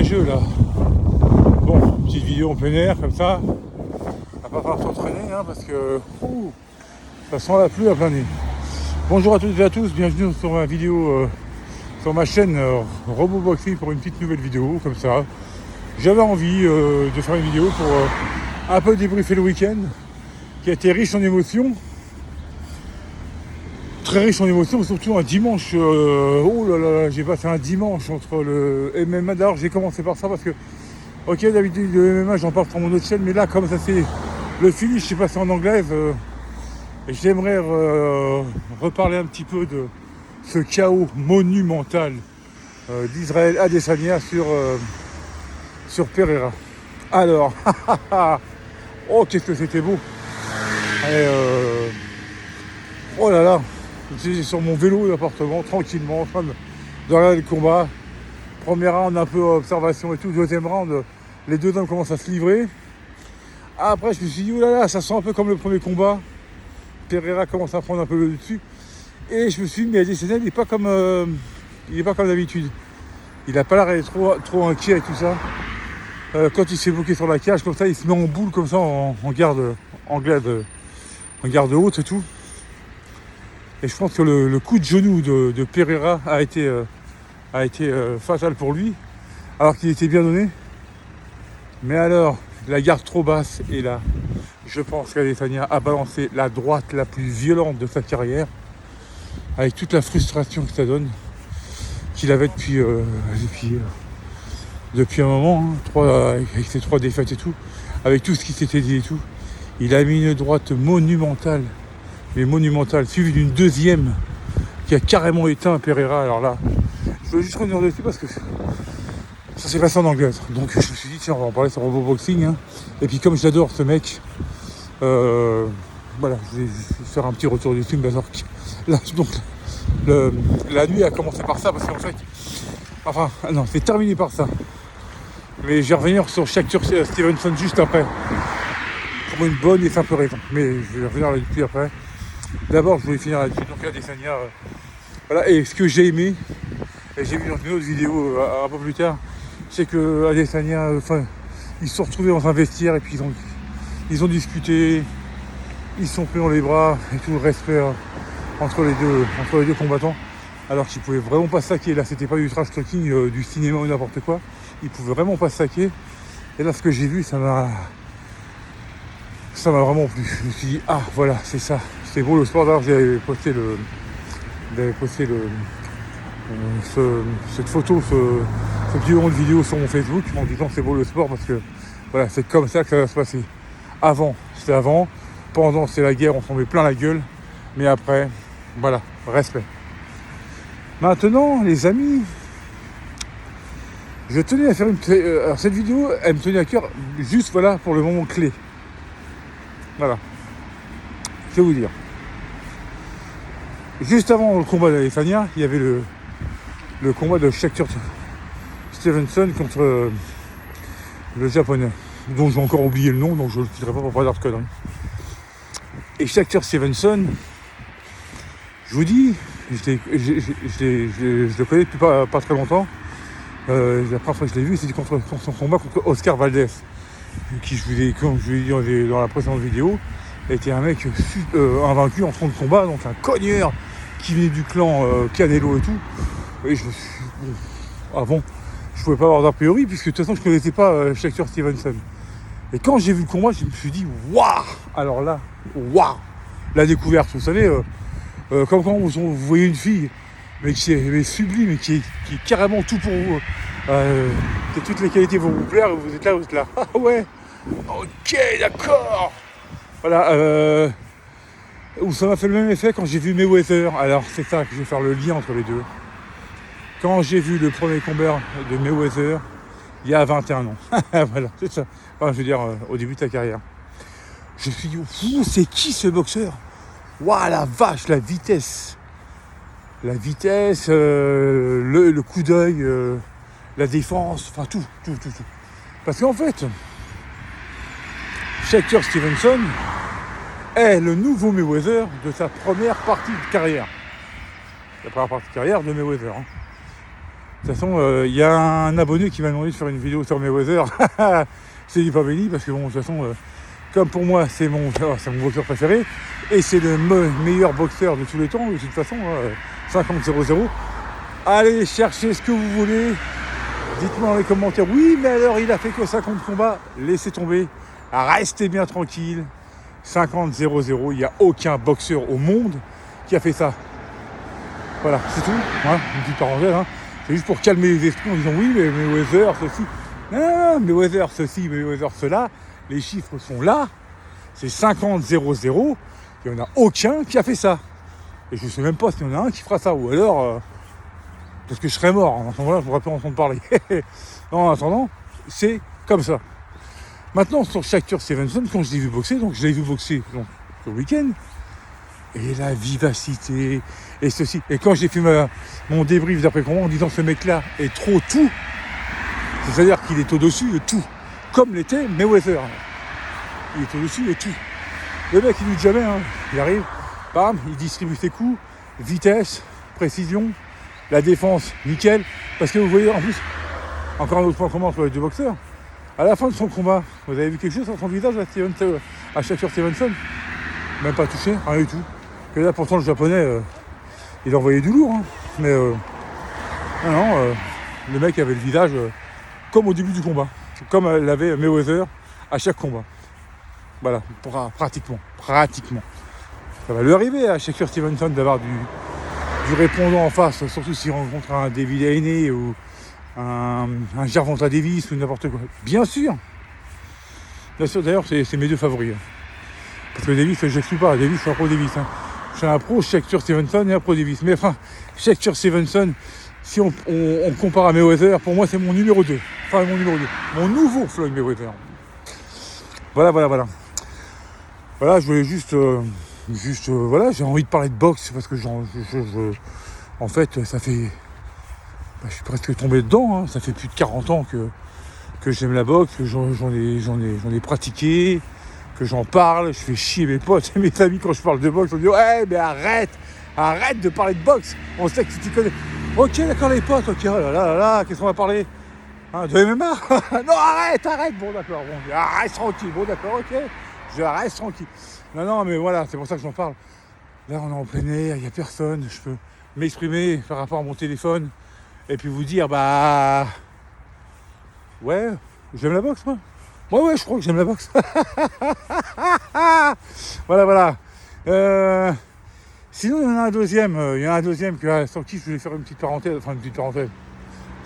nuageux là. Bon, petite vidéo en plein air comme ça. On va pas falloir s'entraîner hein, parce que ça sent la pluie à plein nez. Bonjour à toutes et à tous, bienvenue sur ma vidéo sur ma chaîne Roboboxing pour une petite nouvelle vidéo comme ça. J'avais envie de faire une vidéo pour un peu débriefer le week-end qui a été riche en émotions. Très riche en émotions, surtout un dimanche. Oh là là, j'ai passé un dimanche entre le MMA. D'ailleurs, j'ai commencé par ça parce que, ok, d'habitude, le MMA, j'en parle sur mon autre chaîne, mais là, comme ça c'est le finish, j'ai passé en anglaise. J'aimerais reparler un petit peu de ce chaos monumental d'Israël Adesanya sur Pereira. Alors, oh, qu'est-ce que c'était beau! Et, oh là là! J'étais sur mon vélo d'appartement, tranquillement, en train de regarder le combat. Premier round, un peu observation et tout. Deuxième round, les deux hommes commencent à se livrer. Après, je me suis dit, oulala, ça sent un peu comme le premier combat. Pereira commence à prendre un peu le dessus. Et je me suis dit, mais Adesanya, il n'est pas comme d'habitude. Il n'a pas l'air d'être trop inquiet et tout ça. Quand il s'est bloqué sur la cage, comme ça, il se met en boule, comme ça, en garde haute et tout. Et je pense que le coup de genou de Pereira a été fatal pour lui, alors qu'il était bien donné. Mais alors, la garde trop basse, et là, je pense qu'Adesanya a balancé la droite la plus violente de sa carrière, avec toute la frustration que ça donne, qu'il avait depuis un moment, hein, avec ses 3 défaites et tout, avec tout ce qui s'était dit et tout. Il a mis une droite monumentale, suivi d'une deuxième qui a carrément éteint Pereira. Alors là, je veux juste revenir dessus parce que ça s'est passé en anglaise. Donc je me suis dit, tiens, on va en parler sur Roboboxing. Hein. Et puis comme j'adore ce mec, voilà, je vais faire un petit retour du film. Là, donc, la nuit a commencé par ça parce qu'en fait, enfin, non, c'est terminé par ça. Mais je vais revenir sur Shakur Stevenson juste après. Pour une bonne et simple raison. Mais je vais revenir là-dessus après. D'abord, je voulais finir là-dessus. Donc, Adesanya, voilà. Et ce que j'ai aimé, et j'ai vu dans une autre vidéo un peu plus tard, c'est que Adesanya, ils se sont retrouvés dans un vestiaire et puis ils ont discuté, ils se sont pris dans les bras et tout le respect entre les deux combattants. Alors qu'ils pouvaient vraiment pas se saquer. Là, c'était pas du trash talking, du cinéma ou n'importe quoi. Ils pouvaient vraiment pas se saquer. Et là, ce que j'ai vu, ça m'a vraiment plu. Je me suis dit, ah voilà, c'est ça. C'est beau le sport. D'ailleurs, j'avais posté cette photo, ce petit moment de vidéo sur mon Facebook en disant c'est beau le sport parce que voilà, c'est comme ça que ça va se passer. Avant, c'était avant. Pendant, c'est la guerre, on s'en met plein la gueule. Mais après, voilà, respect. Maintenant, les amis, je tenais à faire alors cette vidéo, elle me tenait à cœur juste voilà pour le moment clé. Voilà. Je vais vous dire. Juste avant le combat d'Adesanya, il y avait le combat de Shakur Stevenson contre le japonais, dont j'ai encore oublié le nom, donc je ne le citerai pas pour pas dire de conneries. Et Shakur Stevenson, je vous dis, je le connais depuis pas très longtemps. La première fois que je l'ai vu, c'était contre son combat contre Oscar Valdez, qui, comme je vous ai dit dans la précédente vidéo, était un mec invaincu en fond de combat, donc un cogneur qui venait du clan Canelo et tout. Et je me suis dit, bon, je pouvais pas avoir d'a priori, puisque de toute façon je connaissais pas Shakur Stevenson. Et quand j'ai vu le combat, je me suis dit, waouh! Alors là, waouh! La découverte, vous savez, comme quand vous voyez une fille, mais qui est sublime, et qui est carrément tout pour vous, que toutes les qualités vont vous plaire, et vous êtes là. Ah ouais! Ok, d'accord! Voilà, où ça m'a fait le même effet quand j'ai vu Mayweather. Alors c'est ça que je vais faire le lien entre les deux. Quand j'ai vu le premier combat de Mayweather, il y a 21 ans. Voilà, c'est ça. Enfin, je veux dire, au début de sa carrière. Je me suis dit, c'est qui ce boxeur? Waouh, la vache, la vitesse. La vitesse, le coup d'œil, la défense, enfin tout. Parce qu'en fait, Shakur Stevenson est le nouveau Mayweather de sa première partie de carrière. La première partie de carrière de Mayweather. Hein. De toute façon, il y a un abonné qui m'a demandé de faire une vidéo sur Mayweather. C'est du pas béni parce que bon, de toute façon, comme pour moi, c'est mon boxeur préféré et c'est le meilleur boxeur de tous les temps. De toute façon, 50-0-0. Allez chercher ce que vous voulez. Dites-moi dans les commentaires. Oui, mais alors il a fait que 50 combats. Laissez tomber. Restez bien tranquille. 50-0-0. Il n'y a aucun boxeur au monde qui a fait ça. Voilà, c'est tout. Hein, une petite parenthèse. Hein. C'est juste pour calmer les esprits en disant oui, mais Mayweather, ceci. Non, Mayweather, ceci, Mayweather, cela. Les chiffres sont là. C'est 50-0-0. Il n'y en a aucun qui a fait ça. Et je ne sais même pas s'il y en a un qui fera ça. Ou alors, parce que je serais mort. En ce moment-là, je ne pourrais pas entendre parler. Non, en attendant, c'est comme ça. Maintenant, sur Shakur Stevenson, quand je l'ai vu boxer, donc je l'ai vu boxer donc, le week-end, et la vivacité, et ceci. Et quand j'ai fait mon débrief d'après combat en disant que ce mec-là est trop tout, c'est-à-dire qu'il est au-dessus de tout, comme l'était Mayweather. Il est au-dessus de tout. Le mec, il lutte jamais, hein. Il arrive, bam, il distribue ses coups, vitesse, précision, la défense, nickel. Parce que vous voyez, en plus, encore un autre point commun entre les deux boxeurs, à la fin de son combat, vous avez vu quelque chose sur son visage à Shakur Stevenson? Même pas touché, rien du tout. Que là, pourtant, le japonais, il envoyait du lourd. Hein. Mais le mec avait le visage comme au début du combat. Comme l'avait Mayweather à chaque combat. Voilà, pratiquement. Ça va lui arriver à Shakur Stevenson d'avoir du répondant en face, surtout s'il rencontre un David Haney ou un Gervonta Davis ou n'importe quoi. Bien sûr, d'ailleurs, c'est mes deux favoris. Hein. Parce que Davis, je ne suis pas. Davis, je suis un pro Davis. Hein. Je suis un pro Shakur Stevenson et un pro Davis. Mais enfin, Shakur Stevenson, si on compare à Mayweather, pour moi, c'est mon numéro 2. Enfin, mon numéro 2. Mon nouveau Floyd Mayweather. Voilà. Voilà, je voulais juste voilà, j'ai envie de parler de boxe parce que en fait, ça fait... je suis presque tombé dedans. Hein. Ça fait plus de 40 ans que j'aime la boxe, que j'en ai pratiqué, que j'en parle, je fais chier mes potes et mes amis quand je parle de boxe, on dit ouais mais arrête de parler de boxe, on sait que tu t'y connais. Ok d'accord les potes, ok, oh là, qu'est-ce qu'on va parler hein, de MMA. Non arrête, bon d'accord, bon, reste tranquille, bon d'accord, ok, je reste tranquille. Non mais voilà, c'est pour ça que j'en parle. Là on est en plein air, il n'y a personne, je peux m'exprimer par rapport à mon téléphone et puis vous dire bah ouais, j'aime la boxe moi. Ouais, je crois que j'aime la boxe. Voilà. Sinon, il y en a un deuxième sur qui je voulais faire une petite parenthèse.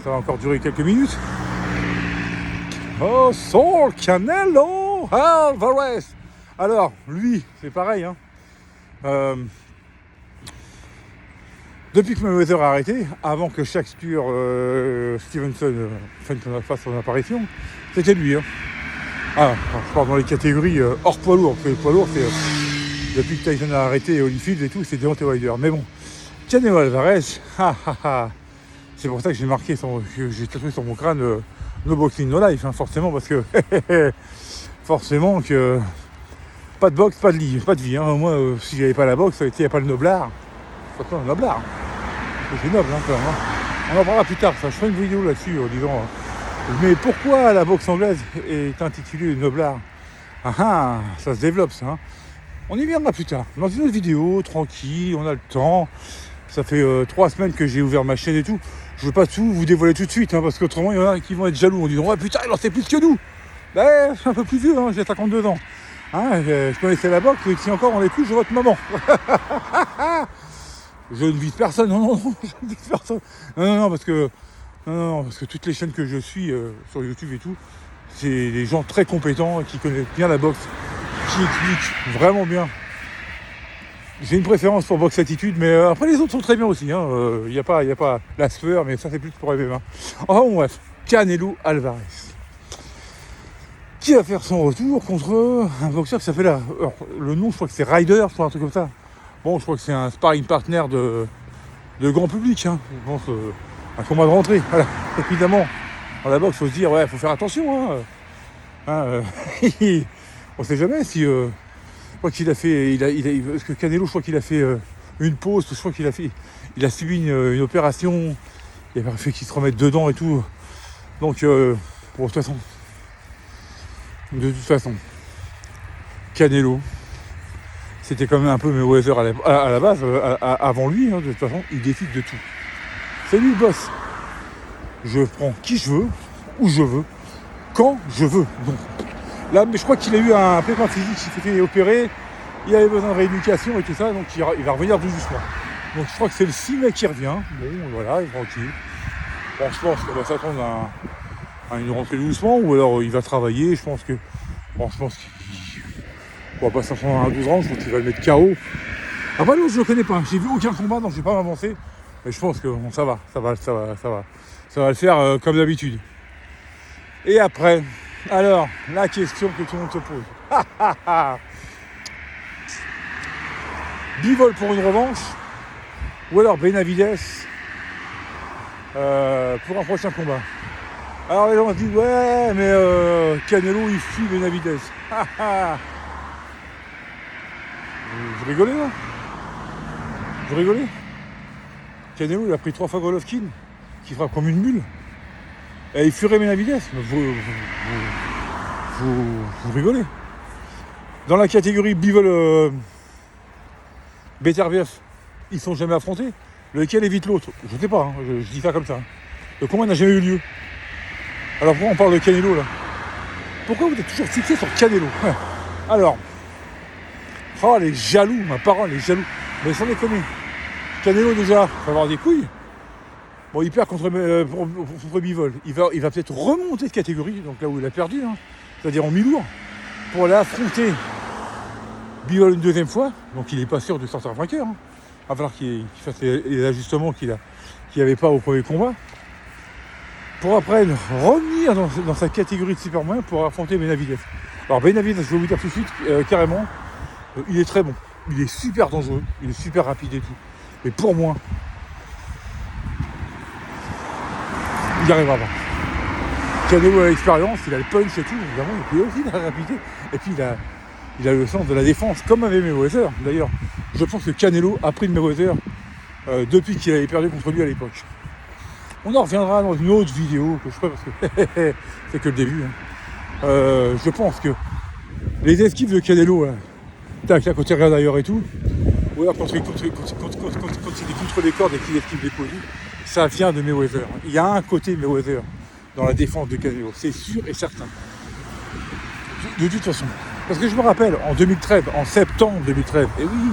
Ça va encore durer quelques minutes. Oh, Saul Canelo Alvarez. Alors, lui, c'est pareil. Hein. Depuis que Mayweather a arrêté, avant que Shakur Stevenson fasse son apparition, c'était lui. Hein. Je parle dans les catégories hors poids lourd. Parce que le poids lourd, c'est depuis que Tyson a arrêté Holyfield et tout, c'est Deontay Wilder. Mais bon, Canelo Alvarez, c'est pour ça que j'ai tatoué sur mon crâne no boxing, no life, hein, forcément, parce que forcément que pas de boxe, pas de vie. Hein. Moi, si j'avais pas la boxe, s'il n'y avait pas le noblard, surtout le noblard. C'est noble, hein, quand même. Hein. On en parlera plus tard. Ça. Je ferai une vidéo là-dessus en disant. Mais pourquoi la boxe anglaise est intitulée Noblard? Ça se développe ça. Hein. On y viendra plus tard. Dans une autre vidéo, tranquille, on a le temps. Ça fait 3 semaines que j'ai ouvert ma chaîne et tout. Je veux pas tout vous dévoiler tout de suite, hein, parce qu'autrement, il y en a qui vont être jaloux en disant ouais putain, il en sait plus que nous. Ben, je suis un peu plus vieux, hein, j'ai 52 ans. Hein, je connaissais la boxe, et si encore on est plus, je vote maman. Je ne vise personne, non, je ne vise personne. Non, parce que toutes les chaînes que je suis sur YouTube et tout, c'est des gens très compétents qui connaissent bien la boxe, qui expliquent vraiment bien. J'ai une préférence pour Boxe Attitude, mais après les autres sont très bien aussi. Il n'y a pas la Spur, mais ça c'est plus pour MMA. Enfin bon, bref, Canelo Alvarez, qui va faire son retour contre un boxeur qui s'appelle alors, le nom, je crois que c'est Ryder, je crois, un truc comme ça. Bon, je crois que c'est un sparring partner de grand public. Hein. Je pense un combat de rentrée. Voilà. Évidemment, dans la boxe, il faut se dire, ouais, il faut faire attention. On sait jamais si. Je crois qu'il a fait. Parce que Canelo, je crois qu'il a fait une pause. Je crois qu'il a subi une opération. Il a fait qu'il se remette dedans et tout. Donc, bon, de toute façon, Canelo, c'était quand même un peu Mayweather à la base, avant lui, hein, de toute façon, il décide de tout. C'est lui le boss. Je prends qui je veux, où je veux, quand je veux. Donc, là, mais je crois qu'il a eu un pépin physique, il s'est fait opérer, il avait besoin de rééducation et tout ça, donc il va revenir tout doucement. Donc je crois que c'est le 6 mai qui revient. Bon, voilà, il est tranquille. Bon, je pense qu'on va s'attendre à une rentrée doucement, ou alors il va travailler. Je pense qu'il va pas s'attendre à un 12 rounds, je pense qu'il va le mettre KO. Ah bah non, je le connais pas, j'ai vu aucun combat, donc je vais pas m'avancer. Mais je pense que bon, ça va le faire comme d'habitude. Et après, alors, la question que tout le monde se pose. Bivol pour une revanche, ou alors Benavidez pour un prochain combat. Alors les gens se disent ouais mais Canelo il fuit Benavidez. Vous rigolez là? Vous rigolez? Canelo il a pris 3 fois Golovkin qui frappe comme une mule. Et il fuirait Benavidez. Vous rigolez? Dans la catégorie Bivol Beterbiev, ils sont jamais affrontés. Lequel évite l'autre? Je sais pas, hein, je dis ça comme ça. Le combat n'a jamais eu lieu. Alors pourquoi on parle de Canelo là? Pourquoi vous êtes toujours fixé sur Canelo? Alors, oh les jaloux, ma parole, les jaloux. Mais sans déconner, Canelo déjà, il va avoir des couilles. Bon, il perd contre Bivol. Il va peut-être remonter de catégorie, donc là où il a perdu, hein, c'est-à-dire en mi-lourd, pour aller affronter Bivol une deuxième fois. Donc il n'est pas sûr de sortir vainqueur. Hein. Il va falloir qu'il fasse les ajustements qu'il n'avait pas au premier combat. Pour après revenir dans sa catégorie de super moyen pour affronter Benavidez. Alors Benavidez, je vais vous dire tout de suite, carrément, il est très bon. Il est super dangereux, il est super rapide et tout. Mais pour moi, il n'y arrivera pas. Canelo a l'expérience, il a le punch et tout, évidemment, et puis aussi la rapidité. Et puis il a le sens de la défense, comme avait Mayweather. D'ailleurs, je pense que Canelo a pris de Mayweather depuis qu'il avait perdu contre lui à l'époque. On en reviendra dans une autre vidéo que je ferai parce que c'est que le début. Hein. Je pense que les esquives de Canelo, là, tac, là, quand il regarde ailleurs et tout, ou alors quand il est contre les cordes et qu'il esquive les coups, ça vient de Mayweather. Il y a un côté Mayweather dans la défense de Canelo, c'est sûr et certain. De toute façon. Parce que je me rappelle, en 2013, en septembre 2013, et oui,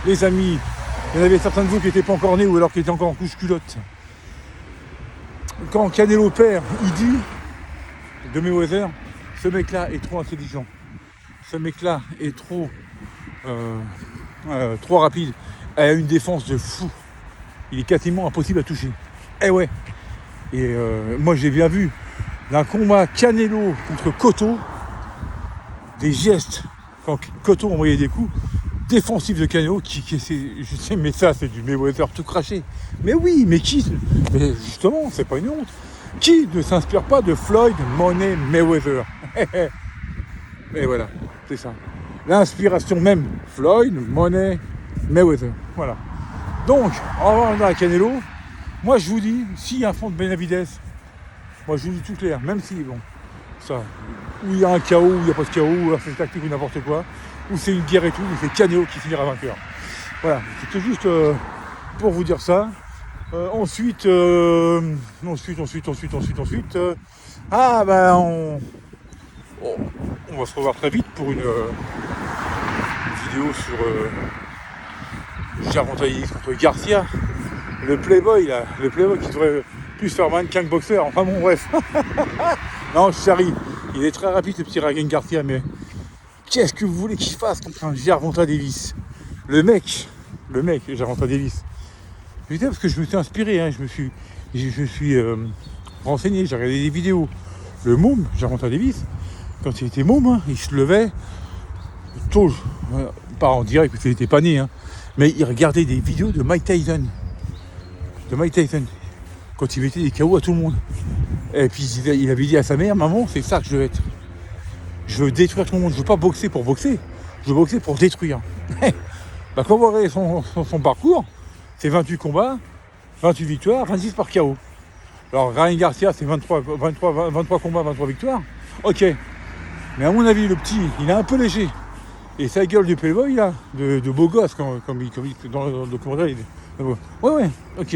les amis, il y en avait certains de vous qui n'étaient pas encore nés ou alors qui étaient encore en couche-culotte. Quand Canelo perd, il dit de Mayweather, ce mec-là est trop intelligent, ce mec-là est trop rapide, il a une défense de fou, il est quasiment impossible à toucher. Eh ouais. Et moi j'ai bien vu d'un combat Canelo contre Cotto, des gestes quand Cotto envoyait des coups défensifs de Canelo je sais mais ça c'est du Mayweather tout craché. Mais oui, mais justement, c'est pas une honte. Qui ne s'inspire pas de Floyd Money Mayweather? Et voilà, c'est ça. L'inspiration même, Floyd Money Mayweather. Voilà. Donc, en revenant à Canelo, moi je vous dis, s'il y a un fond de Benavidez, moi je vous dis tout clair, même si, bon, ça, où il y a un chaos, où il n'y a pas de chaos, ou alors c'est tactique ou n'importe quoi, où c'est une guerre et tout, mais c'est Canelo qui finira vainqueur. Voilà, c'était juste pour vous dire ça. Ensuite, on va se revoir très vite pour une vidéo sur Gervonta Davis contre Garcia, le Playboy là, le Playboy qui devrait plus faire mannequin que boxeur, enfin bon bref. Non, je charrie, il est très rapide ce petit Ryan Garcia, mais qu'est-ce que vous voulez qu'il fasse contre un Gervonta Davis? Le mec, Gervonta Davis. Je disais parce que je me suis inspiré, hein, je me suis renseigné, j'ai regardé des vidéos. Le môme, Gervonta Davis, quand il était môme, hein, il se levait tôt, pas en direct parce qu'il n'était pas né, hein, mais il regardait des vidéos de Mike Tyson. Quand il mettait des KO à tout le monde. Et puis il avait dit à sa mère, maman, c'est ça que je veux être. Je veux détruire tout le monde, je veux pas boxer pour boxer, je veux boxer pour détruire. Bah, quand vous regardez son parcours, c'est 28 combats, 28 victoires, 26 par KO. Alors Ryan Garcia, c'est 23 combats, 23 victoires. Ok. Mais à mon avis, le petit, il est un peu léger. Et sa gueule de playboy, là, de beau gosse, comme il dans le documentaire. Ouais, ok.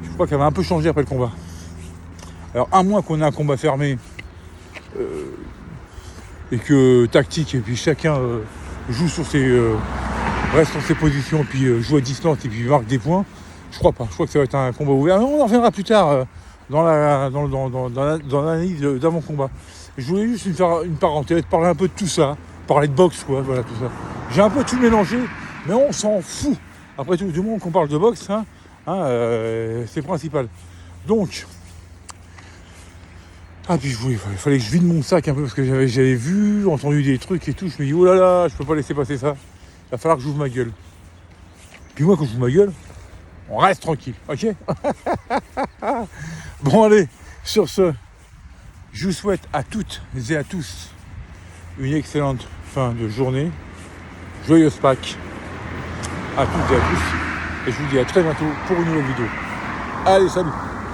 Je crois qu'elle va un peu changé après le combat. Alors, à moins qu'on ait un combat fermé, et que tactique, et puis chacun joue sur reste sur ses positions, puis joue à distance, et puis marque des points, je crois pas. Je crois que ça va être un combat ouvert. Mais on en reviendra plus tard dans l'analyse d'avant-combat. Je voulais juste faire une parenthèse, parler un peu de tout ça, parler de boxe, quoi, voilà, tout ça. J'ai un peu tout mélangé, mais on s'en fout. Après tout, du moment qu'on parle de boxe, c'est principal. Donc, puis il fallait que je vide mon sac un peu, parce que j'avais vu, entendu des trucs et tout, je me dis, oh là là, je peux pas laisser passer ça. Il va falloir que j'ouvre ma gueule. Puis moi, quand j'ouvre ma gueule, on reste tranquille, ok. Bon, allez, sur ce, je vous souhaite à toutes et à tous une excellente fin de journée. Joyeuse Pâques à toutes et à tous. Et je vous dis à très bientôt pour une nouvelle vidéo. Allez, salut!